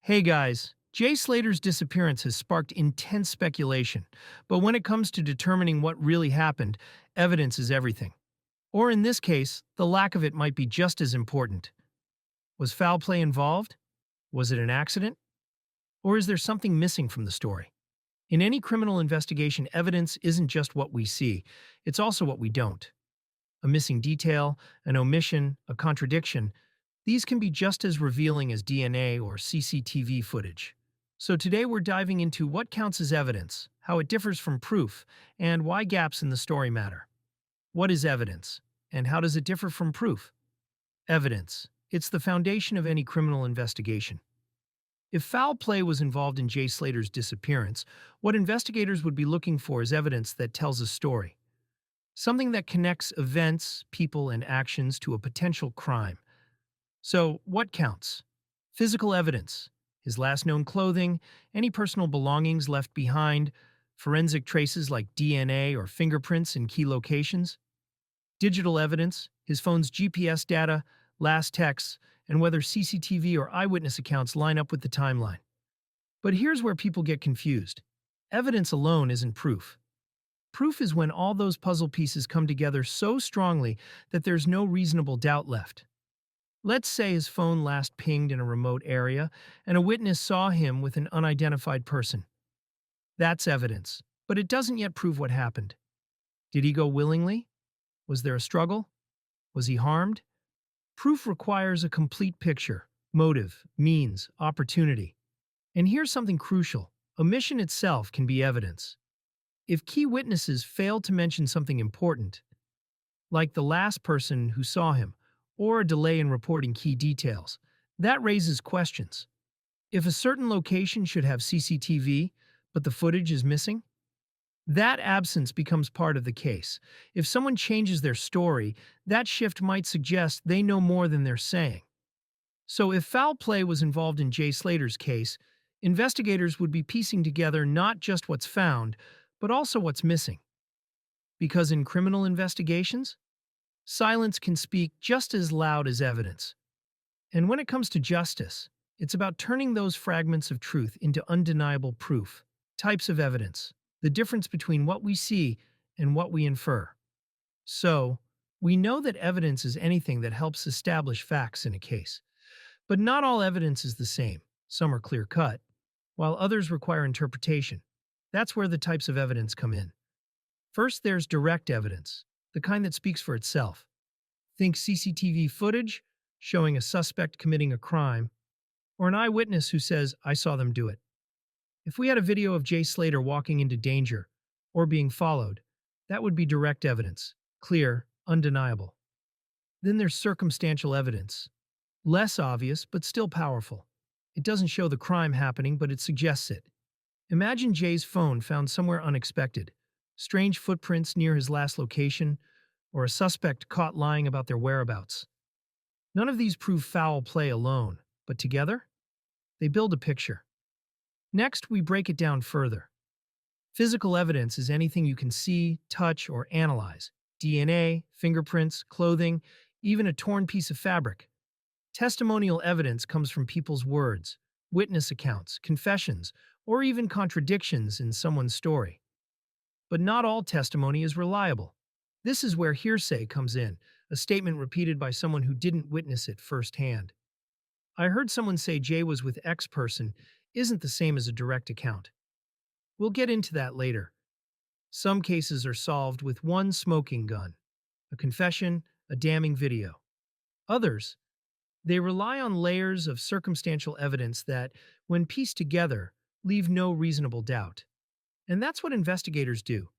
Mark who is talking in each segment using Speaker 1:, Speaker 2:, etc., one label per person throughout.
Speaker 1: Hey guys, Jay Slater's disappearance has sparked intense speculation, but when it comes to determining what really happened, evidence is everything. Or in this case, the lack of it might be just as important. Was foul play involved? Was it an accident? Or is there something missing from the story? In any criminal investigation, evidence isn't just what we see, it's also what we don't. A missing detail, an omission, a contradiction, these can be just as revealing as DNA or CCTV footage. So today we're diving into what counts as evidence, how it differs from proof, and why gaps in the story matter. What is evidence, and how does it differ from proof? Evidence. It's the foundation of any criminal investigation. If foul play was involved in Jay Slater's disappearance, what investigators would be looking for is evidence that tells a story. Something that connects events, people, and actions to a potential crime. So, what counts? Physical evidence, his last known clothing, any personal belongings left behind, forensic traces like DNA or fingerprints in key locations. Digital evidence, his phone's GPS data, last texts, and whether CCTV or eyewitness accounts line up with the timeline. But here's where people get confused. Evidence alone isn't proof. Proof is when all those puzzle pieces come together so strongly that there's no reasonable doubt left. Let's say his phone last pinged in a remote area, and a witness saw him with an unidentified person. That's evidence, but it doesn't yet prove what happened. Did he go willingly? Was there a struggle? Was he harmed? Proof requires a complete picture: motive, means, opportunity. And here's something crucial: omission itself can be evidence. If key witnesses fail to mention something important, like the last person who saw him, or a delay in reporting key details, that raises questions. If a certain location should have CCTV, but the footage is missing, that absence becomes part of the case. If someone changes their story, that shift might suggest they know more than they're saying. So if foul play was involved in Jay Slater's case, investigators would be piecing together not just what's found, but also what's missing. Because in criminal investigations, silence can speak just as loud as evidence. And when it comes to justice, it's about turning those fragments of truth into undeniable proof. Types of evidence: the difference between what we see and what we infer. So, we know that evidence is anything that helps establish facts in a case. But not all evidence is the same. Some are clear-cut, while others require interpretation. That's where the types of evidence come in. First, there's direct evidence, the kind that speaks for itself. Think CCTV footage showing a suspect committing a crime, or an eyewitness who says, "I saw them do it." If we had a video of Jay Slater walking into danger or being followed, that would be direct evidence, clear, undeniable. Then there's circumstantial evidence, less obvious but still powerful. It doesn't show the crime happening, but it suggests it. Imagine Jay's phone found somewhere unexpected, strange footprints near his last location, or a suspect caught lying about their whereabouts. None of these prove foul play alone, but together, they build a picture. Next, we break it down further. Physical evidence is anything you can see, touch, or analyze: DNA, fingerprints, clothing, even a torn piece of fabric. Testimonial evidence comes from people's words, witness accounts, confessions, or even contradictions in someone's story. But not all testimony is reliable. This is where hearsay comes in, a statement repeated by someone who didn't witness it firsthand. "I heard someone say Jay was with X person" isn't the same as a direct account. We'll get into that later. Some cases are solved with one smoking gun: a confession, a damning video. Others, they rely on layers of circumstantial evidence that, when pieced together, leave no reasonable doubt. And that's what investigators do.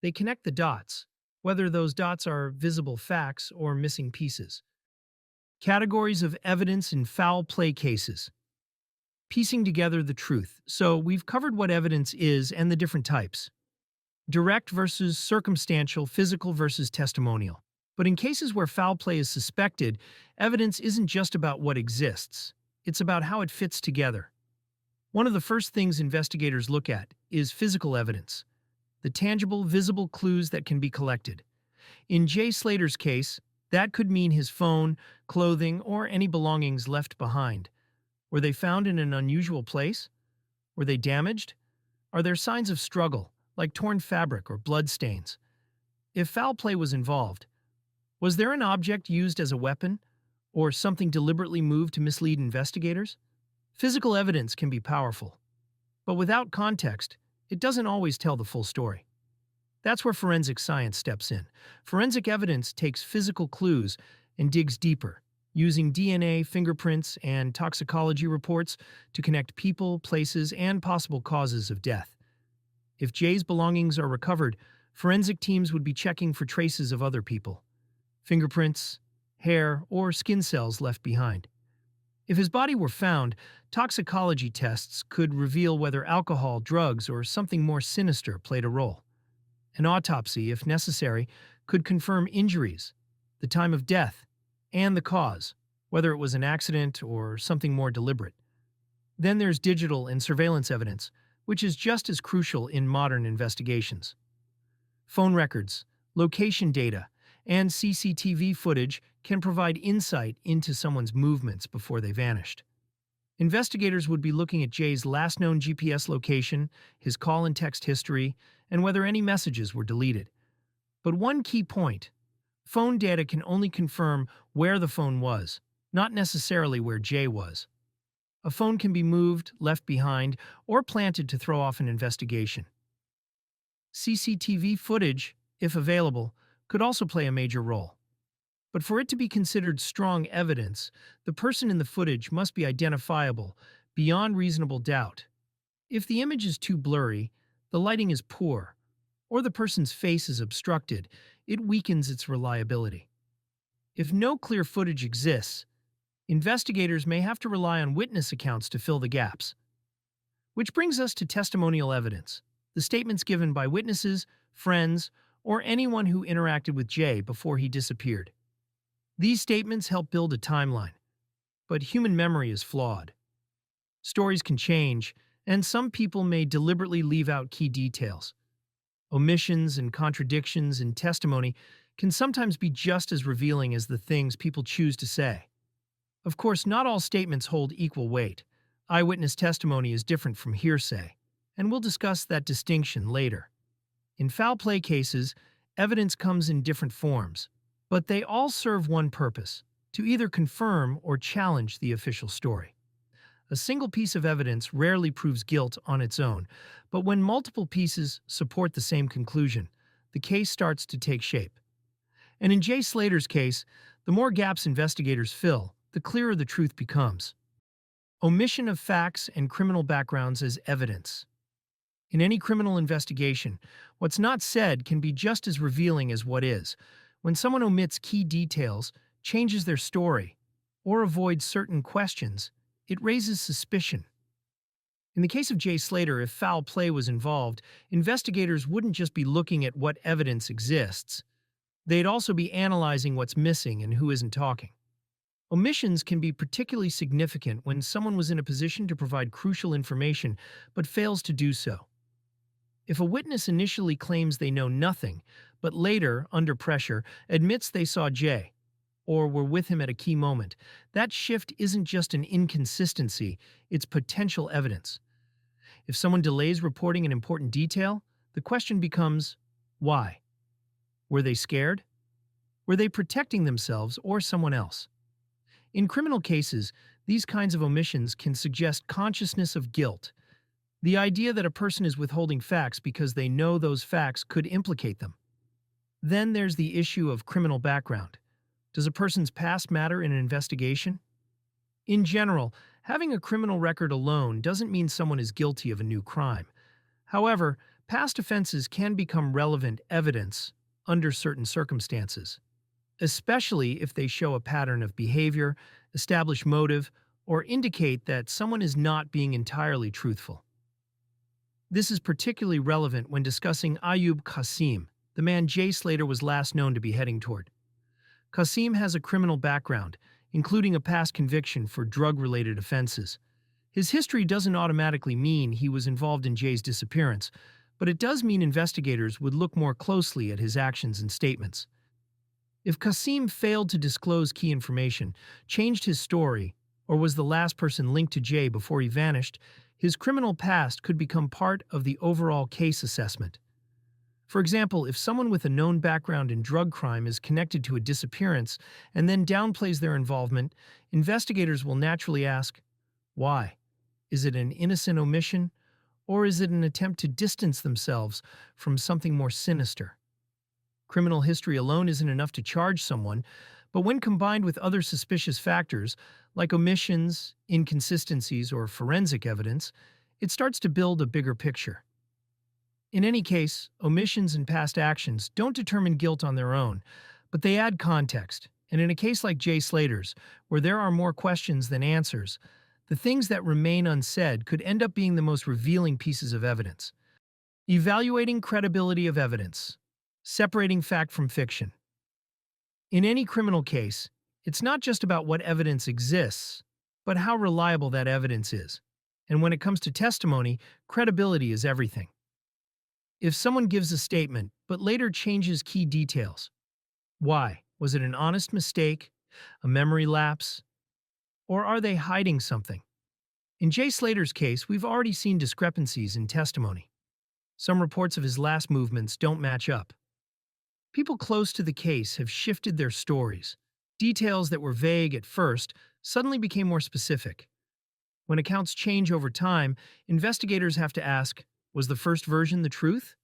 Speaker 1: They connect the dots, whether those dots are visible facts or missing pieces. Categories of evidence in foul play cases. Piecing together the truth. So we've covered what evidence is and the different types. Direct versus circumstantial, physical versus testimonial. But in cases where foul play is suspected, evidence isn't just about what exists. It's about how it fits together. One of the first things investigators look at is physical evidence, the tangible, visible clues that can be collected. In Jay Slater's case, that could mean his phone, clothing, or any belongings left behind. Were they found in an unusual place? Were they damaged? Are there signs of struggle, like torn fabric or blood stains? If foul play was involved, was there an object used as a weapon, or something deliberately moved to mislead investigators? Physical evidence can be powerful, but without context, it doesn't always tell the full story. That's where forensic science steps in. Forensic evidence takes physical clues and digs deeper, using DNA, fingerprints, and toxicology reports to connect people, places, and possible causes of death. If Jay's belongings are recovered, forensic teams would be checking for traces of other people, fingerprints, hair, or skin cells left behind. If his body were found, toxicology tests could reveal whether alcohol, drugs, or something more sinister played a role. An autopsy, if necessary, could confirm injuries, the time of death, and the cause, whether it was an accident or something more deliberate. Then there's digital and surveillance evidence, which is just as crucial in modern investigations. Phone records, location data, and CCTV footage can provide insight into someone's movements before they vanished. Investigators would be looking at Jay's last known GPS location, his call and text history, and whether any messages were deleted. But one key point: phone data can only confirm where the phone was, not necessarily where Jay was. A phone can be moved, left behind, or planted to throw off an investigation. CCTV footage, if available, could also play a major role. But for it to be considered strong evidence, the person in the footage must be identifiable beyond reasonable doubt. If the image is too blurry, the lighting is poor, or the person's face is obstructed, it weakens its reliability. If no clear footage exists, investigators may have to rely on witness accounts to fill the gaps. Which brings us to testimonial evidence, the statements given by witnesses, friends, or anyone who interacted with Jay before he disappeared. These statements help build a timeline, but human memory is flawed. Stories can change, and some people may deliberately leave out key details. Omissions and contradictions in testimony can sometimes be just as revealing as the things people choose to say. Of course, not all statements hold equal weight. Eyewitness testimony is different from hearsay, and we'll discuss that distinction later. In foul play cases, evidence comes in different forms, but they all serve one purpose: to either confirm or challenge the official story. A single piece of evidence rarely proves guilt on its own, but when multiple pieces support the same conclusion, the case starts to take shape. And in Jay Slater's case, the more gaps investigators fill, the clearer the truth becomes. Omission of facts and criminal backgrounds as evidence. In any criminal investigation, what's not said can be just as revealing as what is. When someone omits key details, changes their story, or avoids certain questions, it raises suspicion. In the case of Jay Slater, if foul play was involved, investigators wouldn't just be looking at what evidence exists. They'd also be analyzing what's missing and who isn't talking. Omissions can be particularly significant when someone was in a position to provide crucial information but fails to do so. If a witness initially claims they know nothing, but later, under pressure, admits they saw Jay, or were with him at a key moment, that shift isn't just an inconsistency, it's potential evidence. If someone delays reporting an important detail, the question becomes, why? Were they scared? Were they protecting themselves or someone else? In criminal cases, these kinds of omissions can suggest consciousness of guilt, the idea that a person is withholding facts because they know those facts could implicate them. Then there's the issue of criminal background. Does a person's past matter in an investigation? In general, having a criminal record alone doesn't mean someone is guilty of a new crime. However, past offenses can become relevant evidence under certain circumstances, especially if they show a pattern of behavior, establish motive, or indicate that someone is not being entirely truthful. This is particularly relevant when discussing Ayub Qasim, the man Jay Slater was last known to be heading toward. Qasim has a criminal background, including a past conviction for drug-related offenses. His history doesn't automatically mean he was involved in Jay's disappearance, but it does mean investigators would look more closely at his actions and statements. If Qasim failed to disclose key information, changed his story, Or was the last person linked to Jay before he vanished? His criminal past could become part of the overall case assessment. For example, if someone with a known background in drug crime is connected to a disappearance and then downplays their involvement, investigators will naturally ask, why? Is it an innocent omission, or is it an attempt to distance themselves from something more sinister? Criminal history alone isn't enough to charge someone, but when combined with other suspicious factors, like omissions, inconsistencies, or forensic evidence, it starts to build a bigger picture. In any case, omissions and past actions don't determine guilt on their own, but they add context. And in a case like Jay Slater's, where there are more questions than answers, the things that remain unsaid could end up being the most revealing pieces of evidence. Evaluating credibility of evidence. Separating fact from fiction. In any criminal case, it's not just about what evidence exists, but how reliable that evidence is. And when it comes to testimony, credibility is everything. If someone gives a statement, but later changes key details, why? Was it an honest mistake? A memory lapse? Or are they hiding something? In Jay Slater's case, we've already seen discrepancies in testimony. Some reports of his last movements don't match up. People close to the case have shifted their stories. Details that were vague at first suddenly became more specific. When accounts change over time, investigators have to ask, was the first version the truth?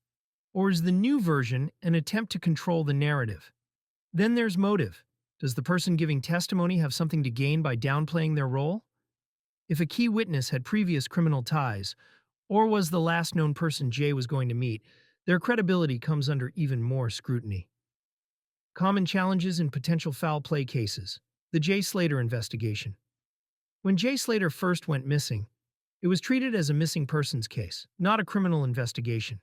Speaker 1: Or is the new version an attempt to control the narrative? Then there's motive. Does the person giving testimony have something to gain by downplaying their role? If a key witness had previous criminal ties, or was the last known person Jay was going to meet, their credibility comes under even more scrutiny. Common challenges in potential foul play cases. The Jay Slater investigation. When Jay Slater first went missing, it was treated as a missing persons case, not a criminal investigation.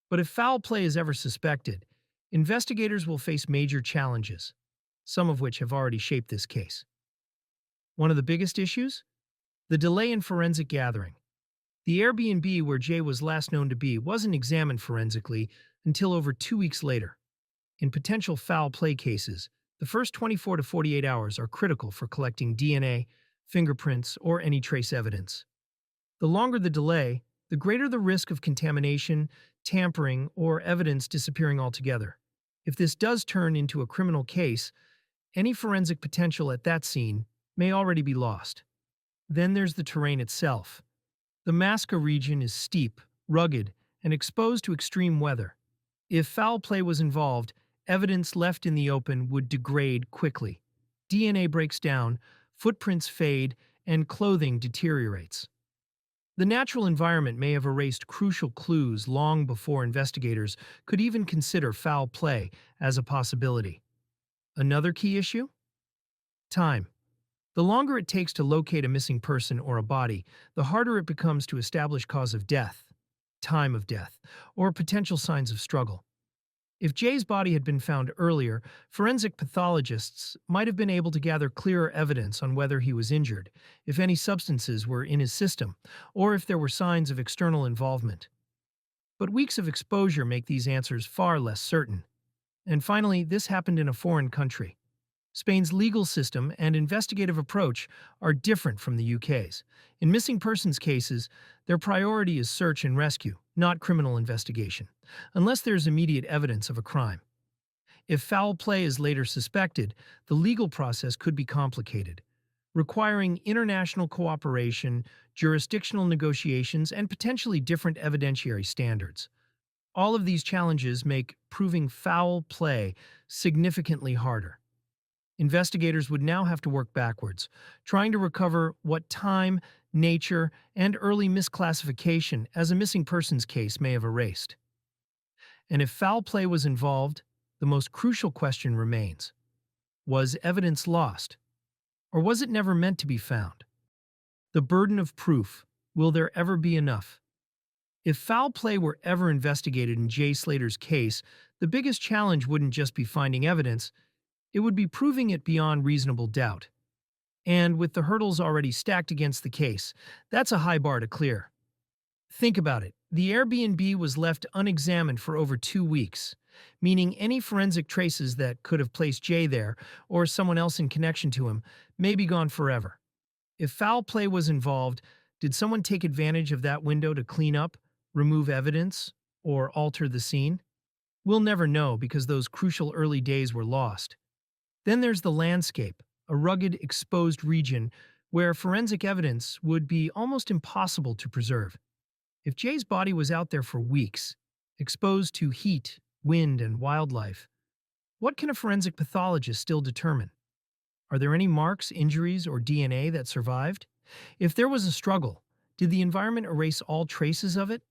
Speaker 1: But if foul play is ever suspected, investigators will face major challenges, some of which have already shaped this case. One of the biggest issues? The delay in forensic gathering. The Airbnb where Jay was last known to be wasn't examined forensically until over 2 weeks later. In potential foul play cases, the first 24 to 48 hours are critical for collecting DNA, fingerprints, or any trace evidence. The longer the delay, the greater the risk of contamination, tampering, or evidence disappearing altogether. If this does turn into a criminal case, any forensic potential at that scene may already be lost. Then there's the terrain itself. The Masca region is steep, rugged, and exposed to extreme weather. If foul play was involved, evidence left in the open would degrade quickly. DNA breaks down, footprints fade, and clothing deteriorates. The natural environment may have erased crucial clues long before investigators could even consider foul play as a possibility. Another key issue? Time. The longer it takes to locate a missing person or a body, the harder it becomes to establish cause of death, time of death, or potential signs of struggle. If Jay's body had been found earlier, forensic pathologists might have been able to gather clearer evidence on whether he was injured, if any substances were in his system, or if there were signs of external involvement. But weeks of exposure make these answers far less certain. And finally, this happened in a foreign country. Spain's legal system and investigative approach are different from the UK's. In missing persons cases, their priority is search and rescue, not criminal investigation, unless there's immediate evidence of a crime. If foul play is later suspected, the legal process could be complicated, requiring international cooperation, jurisdictional negotiations, and potentially different evidentiary standards. All of these challenges make proving foul play significantly harder. Investigators would now have to work backwards, trying to recover what time, nature, and early misclassification as a missing persons case may have erased. And if foul play was involved, the most crucial question remains. Was evidence lost? Or was it never meant to be found? The burden of proof. Will there ever be enough? If foul play were ever investigated in Jay Slater's case, the biggest challenge wouldn't just be finding evidence, it would be proving it beyond reasonable doubt. And with the hurdles already stacked against the case, that's a high bar to clear. Think about it. The Airbnb was left unexamined for over 2 weeks, meaning any forensic traces that could have placed Jay there or someone else in connection to him may be gone forever. If foul play was involved, did someone take advantage of that window to clean up, remove evidence, or alter the scene? We'll never know because those crucial early days were lost. Then there's the landscape, a rugged, exposed region where forensic evidence would be almost impossible to preserve. If Jay's body was out there for weeks, exposed to heat, wind, and wildlife, what can a forensic pathologist still determine? Are there any marks, injuries, or DNA that survived? If there was a struggle, did the environment erase all traces of it?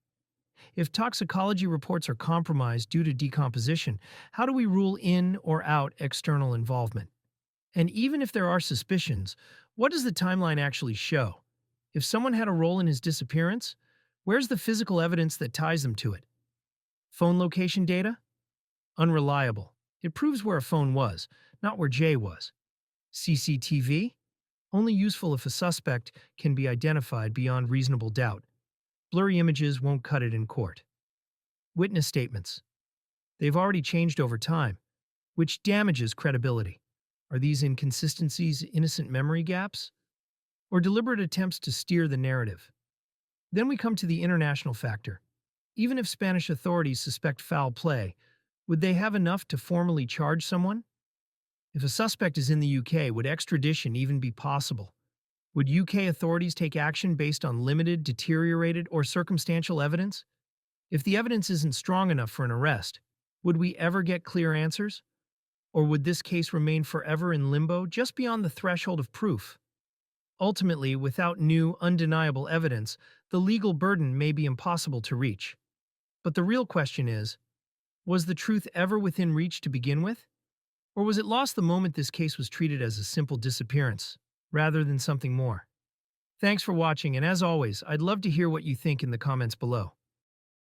Speaker 1: If toxicology reports are compromised due to decomposition, how do we rule in or out external involvement? And even if there are suspicions, what does the timeline actually show? If someone had a role in his disappearance, where's the physical evidence that ties them to it? Phone location data? Unreliable. It proves where a phone was, not where Jay was. CCTV? Only useful if a suspect can be identified beyond reasonable doubt. Blurry images won't cut it in court. Witness statements. They've already changed over time, which damages credibility. Are these inconsistencies innocent memory gaps? Or deliberate attempts to steer the narrative? Then we come to the international factor. Even if Spanish authorities suspect foul play, would they have enough to formally charge someone? If a suspect is in the UK, would extradition even be possible? Would UK authorities take action based on limited, deteriorated, or circumstantial evidence? If the evidence isn't strong enough for an arrest, would we ever get clear answers? Or would this case remain forever in limbo, just beyond the threshold of proof? Ultimately, without new, undeniable evidence, the legal burden may be impossible to reach. But the real question is, was the truth ever within reach to begin with? Or was it lost the moment this case was treated as a simple disappearance, rather than something more? Thanks for watching, and as always, I'd love to hear what you think in the comments below.